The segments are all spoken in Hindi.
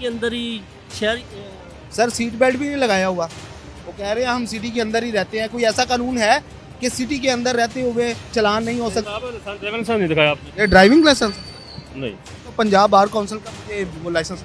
के अंदर ही शहर सर सीट बेल्ट भी नहीं लगाया हुआ। वो कह रहे हैं हम सिटी के अंदर ही रहते हैं। कोई ऐसा कानून है कि सिटी के अंदर रहते हुए चलान नहीं हो सकता? ड्राइविंग लाइसेंस नहीं दिखाया आपने? ये ड्राइविंग लाइसेंस नहीं। तो पंजाब बार काउंसिल का मुझे वो लाइसेंस।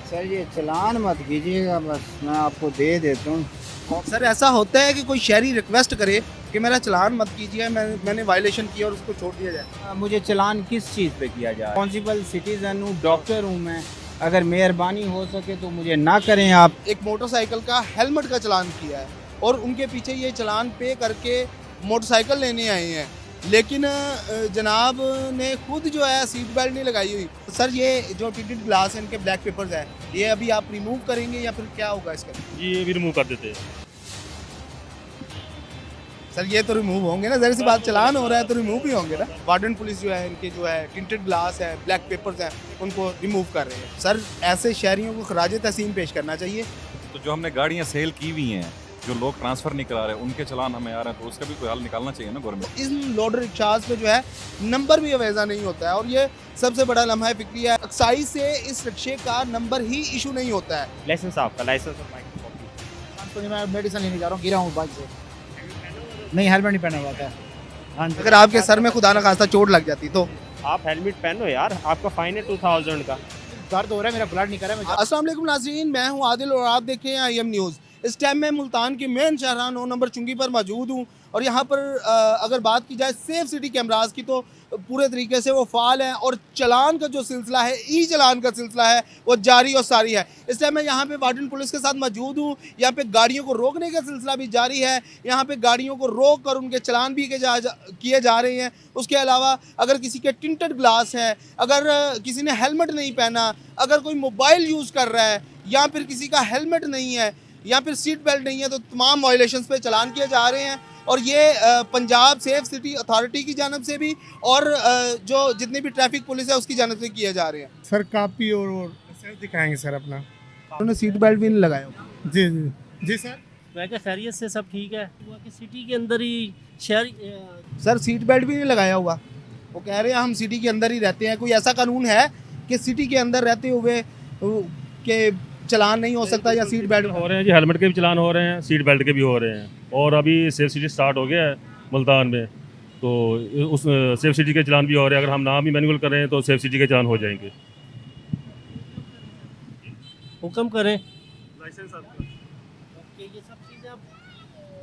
सर ये चलान मत कीजिएगा, बस मैं आपको दे देता हूँ। सर ऐसा होता है कि कोई शहरी रिक्वेस्ट करे कि मेरा चलान मत कीजिए, मैंने वायलेशन किया और उसको छोड़ दिया जाए। मुझे चलान किस चीज़ पे किया जाए? रिस्पॉन्सिबल सिटीज़न हूँ, डॉक्टर हूँ मैं। अगर मेहरबानी हो सके तो मुझे ना करें आप। एक मोटरसाइकिल का हेलमेट का चलान किया है और उनके पीछे ये चलान पे करके मोटरसाइकिल लेने आए हैं, लेकिन जनाब ने खुद जो है सीट बेल्ट नहीं लगाई हुई। सर ये जो टिंटेड ग्लास है, इनके ब्लैक पेपर्स है, ये अभी आप रिमूव करेंगे या फिर क्या होगा इसका? जी ये भी रिमूव कर देते हैं। सर ये तो रिमूव होंगे ना, जरा सी बात, चलान हो रहा है तो रिमूव भी होंगे ना। वार्डन पुलिस जो है इनके जो है टिंटेड ग्लास है, ब्लैक पेपर्स हैं, उनको रिमूव कर रहे हैं। सर ऐसे शहरियों को खराज तहसीन पेश करना चाहिए। तो जो हमने गाड़ियाँ सेल की हुई हैं, जो लोग ट्रांसफ़र नहीं करा रहे, उनके चलान हमें आ रहे हैं, तो उसका भी कोई हल निकालना चाहिए ना गवर्नमेंट। इन लोडर रिक्शाज पे जो है नंबर भी अवेजा नहीं होता है और ये सबसे बड़ा लम्हा फिक्री है। एक्साइज से इस रिक्शे का नंबर ही इशू नहीं होता है। लाइसेंस आपका, लाइसेंस और बाइक की कॉपी। मैं मेडिसिन लेने जा रहा हूँ, गिरा हूँ बाइक से। नहीं, हेलमेट नहीं पहना हुआ था। हाँ जी। अगर आपके सर में खुदा न खास्ता चोट लग जाती तो? आप हेलमेट पहनो यार, आपका फाइन है 2000 का। दर्द हो रहा है, मेरा ब्लड नहीं कर रहा है। अस्सलाम वालेकुम नाज़रीन, मैं हूं आदिल और आप देख रहे हैं IM न्यूज़। इस टाइम मैं मुल्तान के मेन शाहराह 9 नंबर चुंगी पर मौजूद हूं और यहाँ पर अगर बात की जाए सेफ सिटी कैमरास की तो पूरे तरीके से वो फ़ाल हैं और चलान का जो सिलसिला है, ई चलान का सिलसिला है, वो जारी और सारी है। इस टाइम मैं यहाँ पे वार्डन पुलिस के साथ मौजूद हूँ। यहाँ पे गाड़ियों को रोकने का सिलसिला भी जारी है। यहाँ पे गाड़ियों को रोक कर उनके चलान भी किए जा रहे हैं। उसके अलावा अगर किसी के टिंटेड ग्लास हैं, अगर किसी ने हेलमेट नहीं पहना, अगर कोई मोबाइल यूज़ कर रहा है या फिर किसी का हेलमेट नहीं है या फिर सीट बेल्ट नहीं है, तो तमाम वायलेशंस पे चलान किए जा रहे हैं। और ये पंजाब सेफ सिटी अथॉरिटी की जानब से भी और जो जितनी भी ट्रैफिक पुलिस है उसकी जानब से किए जा रहे हैं। सर कापी और सर दिखाएंगे सर अपना। उन्होंने सीट बेल्ट भी नहीं लगाया। जी जी जी सर। मैं क्या खैरियत से सब ठीक है? हुआ कि सिटी के अंदर ही शहर सर सीट बेल्ट भी नहीं लगाया हुआ। वो कह रहे हैं हम सिटी के अंदर ही रहते हैं। कोई ऐसा कानून है कि सिटी के अंदर रहते हुए के चलान नहीं हो सकता या सीट बेल्ट हो रहे हैं जी, हेलमेट के भी चलान हो रहे हैं, सीट बेल्ट के भी हो रहे हैं। और अभी सेफ सिटी स्टार्ट हो गया है मुल्तान में, तो उस सेफ सिटी के चलान भी हो रहे हैं। अगर हम नाम भी मैनुअल कर रहे हैं तो सेफ सिटी के चलान हो जाएंगे। हुक्म करें लाइसेंस आपका? कि ये सब चीज़ें अब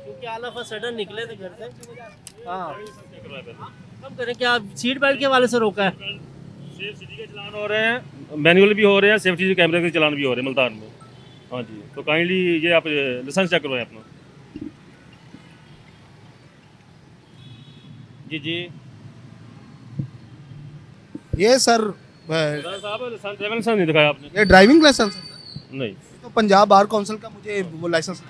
क्योंकि ऑल ऑफ अ सडन निकले थे घर से। हाँ हुक्म करें कि आप सीट बेल्ट के हवाले से रोका है। सेफ सिटी के चलान हो रहे हैं, मैनुअल भी हो रहे हैं, सेफ्टी कैमरे के चलान भी हो रहे हैं मुल्तान में। हाँ जी, तो काइंडली ये आप लाइसेंस चेक करवाएं अपना। जी जी ये सर साहब ड्राइविंग लाइसेंस नहीं दिखाया आपने? ये ड्राइविंग लाइसेंस है। नहीं। तो पंजाब बार काउंसिल का मुझे वो लाइसेंस।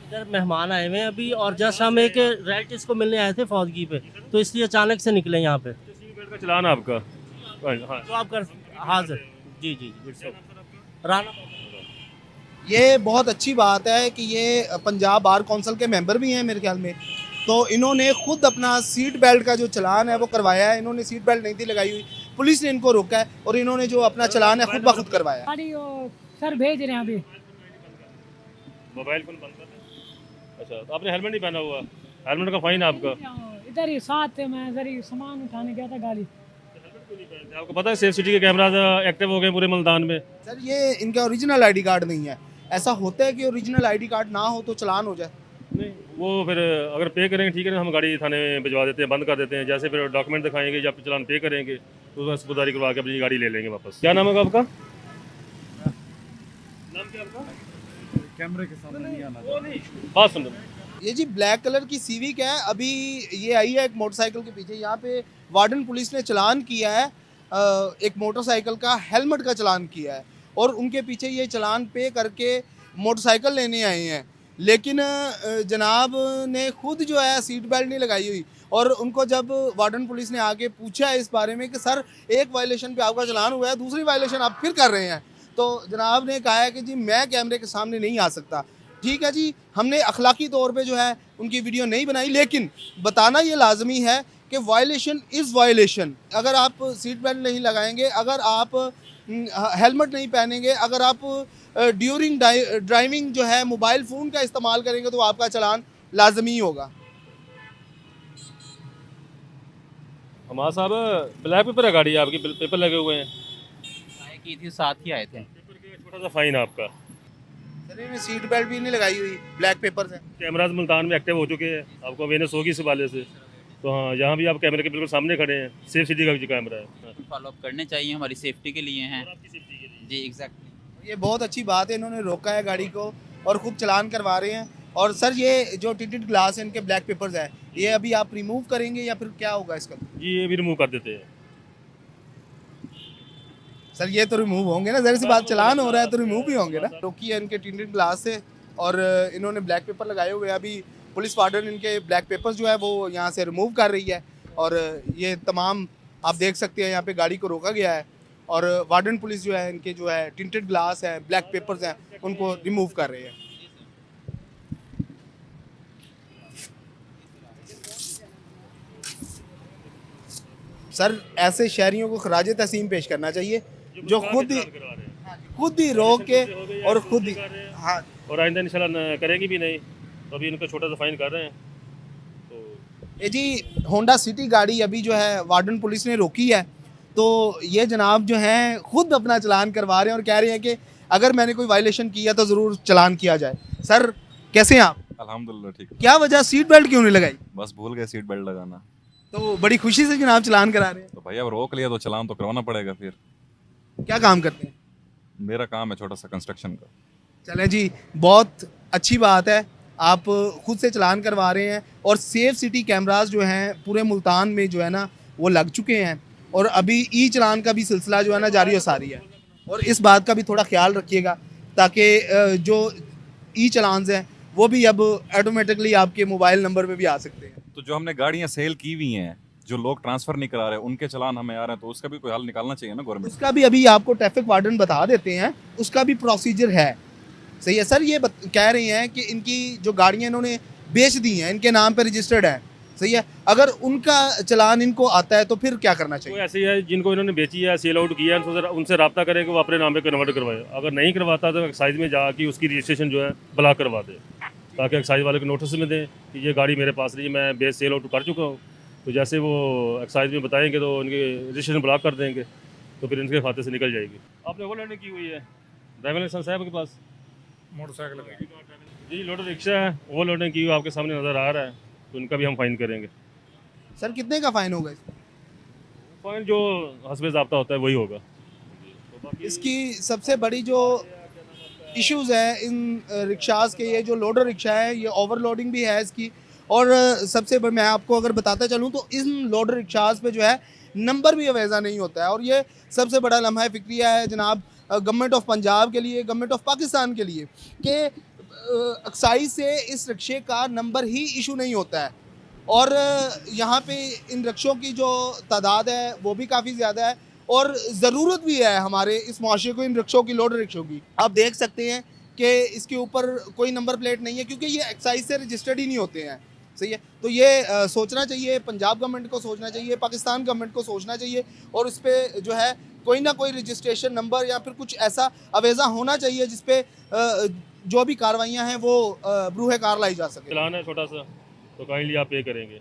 इधर मेहमान आए हुए हैं अभी और जस्ट हम एक रिलेटिव्स को मिलने आए थे फौजगी पे, तो इसलिए अचानक से निकले यहाँ पे। सीट बेल्ट का चलान है आपका? हाँ। तो आप कर हाजिर। जी जी जी राना। ये बहुत अच्छी बात है कि ये पंजाब बार काउंसिल के मेंबर भी हैं मेरे ख्याल में। तो इन्होंने खुद अपना सीट बेल्ट का जो चलान है वो करवाया है। इन्होंने सीट बेल्ट नहीं थी लगाई हुई, पुलिस ने इनको रोका है और इन्होंने जो अपना चलान है खुद ब खुद करवाया। सर भेज रहे हैं अभी। मोबाइल फोन बंद कर दें। अच्छा, तो आपने हेलमेट नहीं पहना हुआ? हेलमेट का फाइन है आपका। इधर ही साथ मैं इधर ही सामान उठाने गया था गाड़ी। आपको पता है सेफ सिटी के कैमराज एक्टिव हो गए पूरे मुल्तान में? सर ये इनका ओरिजिनल ID कार्ड नहीं है। ऐसा होता है कि ओरिजिनल ID कार्ड ना हो तो चलान हो जाए? नहीं, वो फिर अगर पे करेंगे ठीक है ना, हम गाड़ी थाने में भिजवा देते हैं, बंद कर देते हैं। जैसे फिर डॉक्यूमेंट दिखाएंगे या चलान पे करेंगे तो उसमें सपुर्दारी करवा के अपनी गाड़ी ले लेंगे वापस। क्या नाम है आपका? नाम क्या आपका? कैमरे के सामने नहीं आना। बात सुन। ये जी ब्लैक कलर की सीविक है, अभी ये आई है एक मोटरसाइकिल के पीछे। यहाँ पे वार्डन पुलिस ने चलान किया है, एक मोटरसाइकिल का हेलमेट का चलान किया है और उनके पीछे ये चलान पे करके मोटरसाइकिल लेने आए हैं, लेकिन जनाब ने खुद जो है सीट बेल्ट नहीं लगाई हुई। और उनको जब वार्डन पुलिस ने आके पूछा है इस बारे में कि सर एक वायलेशन पे आपका चलान हुआ है, दूसरी वायलेशन आप फिर कर रहे हैं, तो जनाब ने कहा है कि जी मैं कैमरे के सामने नहीं आ सकता। ठीक है जी, हमने अखलाकी तौर पे जो है उनकी वीडियो नहीं बनाई, लेकिन बताना ये लाजमी है कि वायलेशन इज़ वायलेशन। अगर आप सीट बेल्ट नहीं लगाएंगे, अगर आप हेलमेट नहीं पहनेंगे, अगर आप ड्यूरिंग ड्राइविंग जो है मोबाइल फ़ोन का इस्तेमाल करेंगे तो आपका चालान लाजमी होगा। हमारा साहब ब्लैक पेपर है गाड़ी आपकी, पेपर लगे हुए हैं, की थी, साथ ही आए थे। पेपर के छोटा सा फाइन आपका। सर इन्हें सीट बेल्ट भी नहीं लगाई हुई, ब्लैक पेपर्स हैं। कैमराज मुल्तान में एक्टिव हो चुके हैं, आपको अवेयरनेस होगी इस वाले से। तो हाँ, यहाँ भी आप कैमरे के बिल्कुल सामने खड़े हैं, सेफ सिटी का भी कैमरा है। फॉलो अप करने चाहिए, हमारी सेफ्टी के लिए हैं। आपकी सेफ्टी के लिए। जी एग्जैक्टली। ये बहुत अच्छी बात है, इन्होंने रोका है गाड़ी को और खुद चलान करवा रहे हैं। और सर ये जो टिंटेड ग्लास है, इनके ब्लैक पेपर्स है, ये अभी आप रिमूव करेंगे या फिर क्या होगा इसका? जी ये भी रिमूव कर देते हैं। सर ये तो रिमूव होंगे ना, जरा सी बात, चलान हो रहा है तो रिमूव भी होंगे ना। रोकी है इनके टिंटेड ग्लास से और इन्होंने ब्लैक पेपर लगाए हुए हैं। अभी पुलिस वार्डन इनके ब्लैक पेपर्स जो है वो यहाँ से रिमूव कर रही है और ये तमाम आप देख सकते हैं यहाँ पे गाड़ी को रोका गया है और वार्डन पुलिस जो है इनके जो है टिंटेड ग्लास है, ब्लैक पेपर्स हैं, उनको रिमूव कर रही है। सर ऐसे शहरियों को खराज तहसीन पेश करना चाहिए जो खुद ही रोक के और खुद ही, हाँ, और आइंदा इंशाल्लाह करेंगी भी नहीं, तो अभी इनको छोटा सा फाइन कर रहे हैं। तो ये जी होंडा सिटी गाड़ी अभी जो है वार्डन पुलिस ने रोकी है, तो ये जनाब जो हैं खुद अपना चलान करवा रहे हैं और कह रहे हैं कि अगर मैंने कोई वायलेशन किया तो ज़रूर चलान किया जाए। सर कैसे हैं आप? अल्हम्दुलिल्लाह ठीक है। क्या वजह, सीट बेल्ट क्यों नहीं लगाई? बस भूल गए सीट बेल्ट लगाना। तो बड़ी खुशी से जनाब चलान करा रहे हैं। तो भाई अब रोक लिया तो चलान तो करवाना पड़ेगा फिर। क्या काम करते हैं? मेरा काम है छोटा सा कंस्ट्रक्शन का। चलें जी, बहुत अच्छी बात है, आप खुद से चलान करवा रहे हैं और सेफ सिटी कैमरास जो हैं पूरे मुल्तान में जो है ना वो लग चुके हैं और अभी ई चलान का भी सिलसिला जो है ना जारी और सारी है। और इस बात का भी थोड़ा ख्याल रखिएगा ताकि जो ई चलान्स हैं वो भी अब ऑटोमेटिकली आपके मोबाइल नंबर में भी आ सकते हैं। तो जो हमने गाड़ियाँ सेल की हुई हैं, जो लोग ट्रांसफर नहीं करा रहे, उनके चलान हमें आ रहे हैं, तो उसका भी कोई हल निकालना चाहिए ना गवर्नमेंट। उसका भी अभी आपको ट्रैफिक वार्डन बता देते हैं, उसका भी प्रोसीजर है। सही है सर, ये कह रहे हैं कि इनकी जो गाड़ियाँ इन्होंने बेच दी हैं, इनके नाम पे रजिस्टर्ड है। सही है, अगर उनका चलान इनको आता है तो फिर क्या करना चाहिए? ऐसे ही है जिनको इन्होंने बेची है, सेल आउट किया है, उनसे रब्ता करें कि वो अपने नाम पे कन्वर्ट करवाए। अगर नहीं करवाता तो एक्साइज में जाके उसकी रजिस्ट्रेशन जो है ब्लॉक करवा दे, ताकि एक्साइज वाले को नोटिस में दें कि ये गाड़ी मेरे पास नहीं है, मैं बेच सेल आउट कर चुका हूँ। तो जैसे वो एक्साइज में बताएंगे तो उनके रजिस्ट्रेशन ब्लॉक कर देंगे, तो फिर इनके खाते से निकल जाएगी। आपने ओवर लोडिंग की हुई है, ड्राइविंग लाइसेंस है आपके पास? मोटरसाइकिल जी लोडर रिक्शा है, ओवर लोडिंग की हुई आपके सामने नज़र आ रहा है, तो उनका भी हम फाइन करेंगे। सर कितने का फाइन होगा इसका? फाइन जो हस्बे ज़ाब्ता होता है वही होगा। इसकी सबसे बड़ी जो इश्यूज़ है इन रिक्शास के, ये जो लोडर रिक्शा है ये ओवरलोडिंग भी है इसकी। और सबसे मैं आपको अगर बताता चलूँ तो इन लोडर रिक्शास पे जो है नंबर भी अवेज़ा नहीं होता है और ये सबसे बड़ा लम्हा फ़िक्रिया है जनाब गवर्नमेंट ऑफ पंजाब के लिए, गवर्नमेंट ऑफ पाकिस्तान के लिए कि एक्साइज से इस रिक्शे का नंबर ही इशू नहीं होता है। और यहाँ पे इन रिक्शों की जो तादाद है वो भी काफ़ी ज़्यादा है और ज़रूरत भी है हमारे इस माशरे को इन रिक्शों की, लोडर रिक्शों की। आप देख सकते हैं कि इसके ऊपर कोई नंबर प्लेट नहीं है क्योंकि ये एक्साइज से रजिस्टर्ड ही नहीं होते हैं। सही है, तो ये सोचना चाहिए, पंजाब गवर्नमेंट को सोचना चाहिए, पाकिस्तान गवर्नमेंट को सोचना चाहिए और उस पर जो है कोई ना कोई रजिस्ट्रेशन नंबर या फिर कुछ ऐसा अवेज़ा होना चाहिए जिस पे जो भी कार्रवाइयाँ हैं वो बरूह कार लाई जा सके। चलान है छोटा सा, तो काइंडली आप पे करेंगे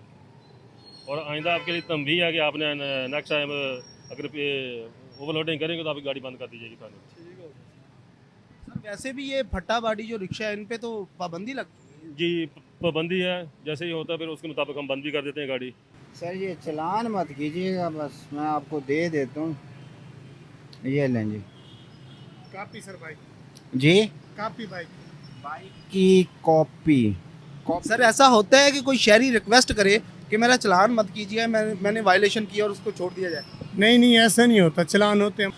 और आइंदा आपके लिए तंबीह है कि आपने नेक्स्ट टाइम अगर ओवरलोडिंग करेंगे तो आपकी गाड़ी बंद कर दी जाएगी कानून। सर वैसे भी ये फट्टाबाड़ी जो रिक्शा है इन पे तो पाबंदी लग जी पाबंदी है, जैसे ही होता है फिर उसके मुताबिक हम बंद भी कर देते हैं गाड़ी। सर ये चलान मत कीजिएगा, बस मैं आपको दे देता हूँ, ये लें जी। कापी सर बाइक, जी कापी बाइक की कॉपी। सर ऐसा होता है कि कोई शहरी रिक्वेस्ट करे कि मेरा चलान मत कीजिए, मैंने वायलेशन किया और उसको छोड़ दिया जाए? नहीं ऐसा नहीं होता, चलान होते हैं।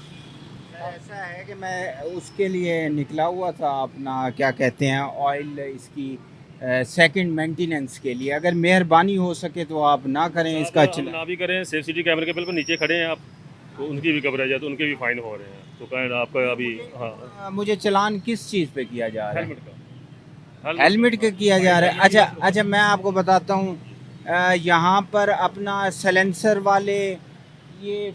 ऐसा है कि मैं उसके लिए निकला हुआ था अपना क्या कहते हैं ऑयल इसकी सेकंड मेंटेनेंस के लिए। अगर मेहरबानी हो सके तो आप ना करें इसका ना भी करें। सेफ सिटी कैमरे के बिल्कुल नीचे खड़े हैं आप, तो उनकी भी कवरेज है तो उनके भी फाइन हो रहे हैं। तो कहें आपका अभी हाँ मुझे चलान किस चीज़ पे किया जा रहा है? हेलमेट का हेलमेट का किया जा रहा है। अच्छा मैं आपको बताता हूँ यहाँ पर अपना सलेंसर वाले ये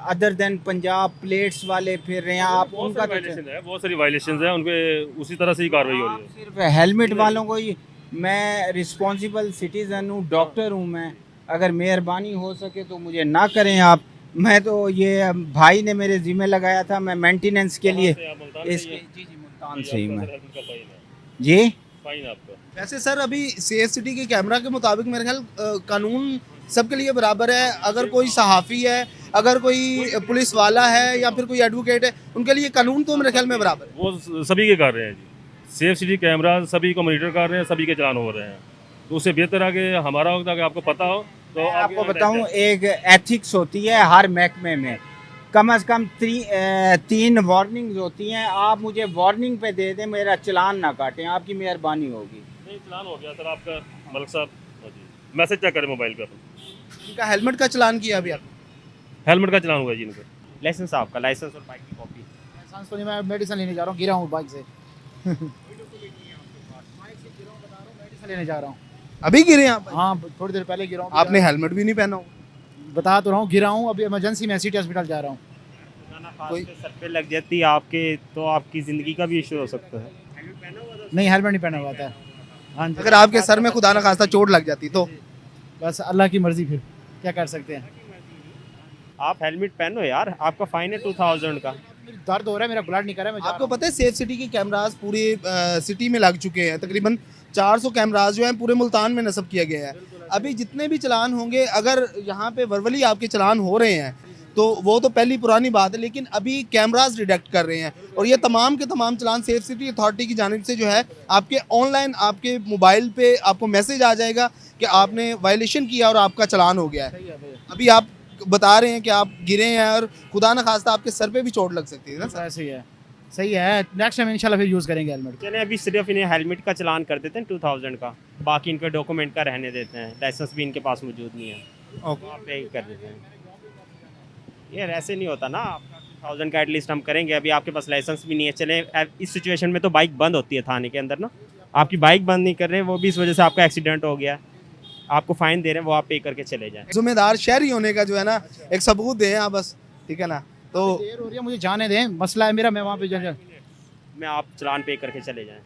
अदर देन पंजाब प्लेट्स वाले फिर रहे हैं आप, बहुत उनका सारी तो वायलेशन है, बहुत सारी वायलेशन है, उनपे उसी तरह से ही कार्रवाई हो आप रही है। सिर्फ हेलमेट वालों को ही, मैं रिस्पॉन्सिबल सिटीज़न हूँ, डॉक्टर हूँ मैं, अगर मेहरबानी हो सके तो मुझे ना करें आप। मैं तो ये भाई ने मेरे ज़िम्मे लगाया था, मैं मेंटेनेंस के लिए इसके जी मुल्तान से ही मैं जी। फाइन आपका। वैसे सर अभी सेफ सिटी के कैमरा के मुताबिक मेरे ख्याल कानून सबके लिए बराबर है। अगर कोई सहाफ़ी है, अगर कोई पुलिस वाला है या फिर कोई एडवोकेट है, उनके लिए कानून तो मेरे ख्याल में बराबर है। वो सभी के कर रहे हैं जी, सेफ सिटी कैमरा सभी को मॉनिटर कर रहे हैं, सभी के चालान हो रहे हैं। तो उससे बेहतर है कि हमारा होता कि आपको पता हो तो मैं आपको बताऊं, एक एथिक्स होती है हर महकमे में, कम से कम 3 वार्निंग्स होती हैं। आप मुझे वार्निंग पे दे दें, मेरा चलान ना काटें, आपकी मेहरबानी होगी। नहीं, चलान हो गया सर आपका मलिक साहब। हाँ जी, मैसेज चेक करें मोबाइल पे अपन। इनका हेलमेट का चलान किया अभी आप? हेलमेट का चलान हुआ जी इनको। लाइसेंस आपका, लाइसेंस और बाइक की कॉपी। लाइसेंस तो नहीं, मैं मेडिसिन लेने जा रहा हूँ, गिरा हूँ बाइक से। मेडिसिन लेने जा रहा हूँ। अभी गिरे आप? हाँ, थोड़ी देर पहले गिरा हूँ। आपने हेलमेट भी नहीं पहना हो। बता तो रहा हूँ, गिरा हूँ, अभी इमरजेंसी में सिटी हॉस्पिटल जा रहा हूँ। कोई सर पे लग जाती है आपके तो आपकी ज़िंदगी का भी इशू हो सकता है। नहीं, हेलमेट नहीं पहना हुआ था। हाँ जी, अगर आपके सर में खुदा न खास्ता चोट लग जाती तो? बस अल्लाह की मर्जी, फिर क्या कर सकते हैं। आप हेलमेट पहनो यार, आपका फाइन है 2000 का। दर्द हो रहा है, मेरा ब्लड नहीं कर रहा है, मैं जा आपको रहा हूँ। पता है सेफ सिटी के कैमरास पूरे सिटी में लग चुके हैं। तकरीबन 400 कैमरास जो हैं पूरे मुल्तान में नस्ब किया गया है। अभी जितने भी चलान होंगे, अगर यहाँ पे वर्बली आपके चलान हो रहे हैं तो वो तो पहली पुरानी बात है, लेकिन अभी कैमरास डिटेक्ट कर रहे हैं और ये तमाम के तमाम चलान सेफ सिटी अथॉरिटी की जानिब से जो है आपके ऑनलाइन आपके मोबाइल पे आपको मैसेज आ जाएगा कि आपने वायलेशन किया और आपका चलान हो गया है। अभी आप बता रहे हैं कि आप गिरे हैं और खुदा न खास्ता आपके सर पे भी चोट लग सकती है ना सर? ऐसे ही है, सही है। नेक्स्ट टाइम इंशाल्लाह फिर यूज़ करेंगे हेलमेट। चले अभी सिर्फ इन्हें हेलमेट का चलान कर देते हैं 2000 का, बाकी इनके डॉक्यूमेंट का रहने देते हैं। लाइसेंस भी इनके पास मौजूद नहीं है, वहाँ पे ही कर देते हैं। यार ऐसे नहीं होता ना, आपका 2000 का एटलीस्ट हम करेंगे। अभी आपके पास लाइसेंस भी नहीं है। चले इस सिचुएशन में तो बाइक बंद होती है थाने के अंदर ना, आपकी बाइक बंद नहीं कर रहे हैं, वो भी इस वजह से आपका एक्सीडेंट हो गया, आपको फाइन दे रहे हैं, वो आप पे करके चले जाएं। जिम्मेदार शहरी होने का जो है ना एक सबूत दें आप बस, ठीक है ना? तो देर हो रही है, मुझे जाने दें, मसला है मेरा, मैं वहाँ पे मैं आप चलान पे करके चले जाएं।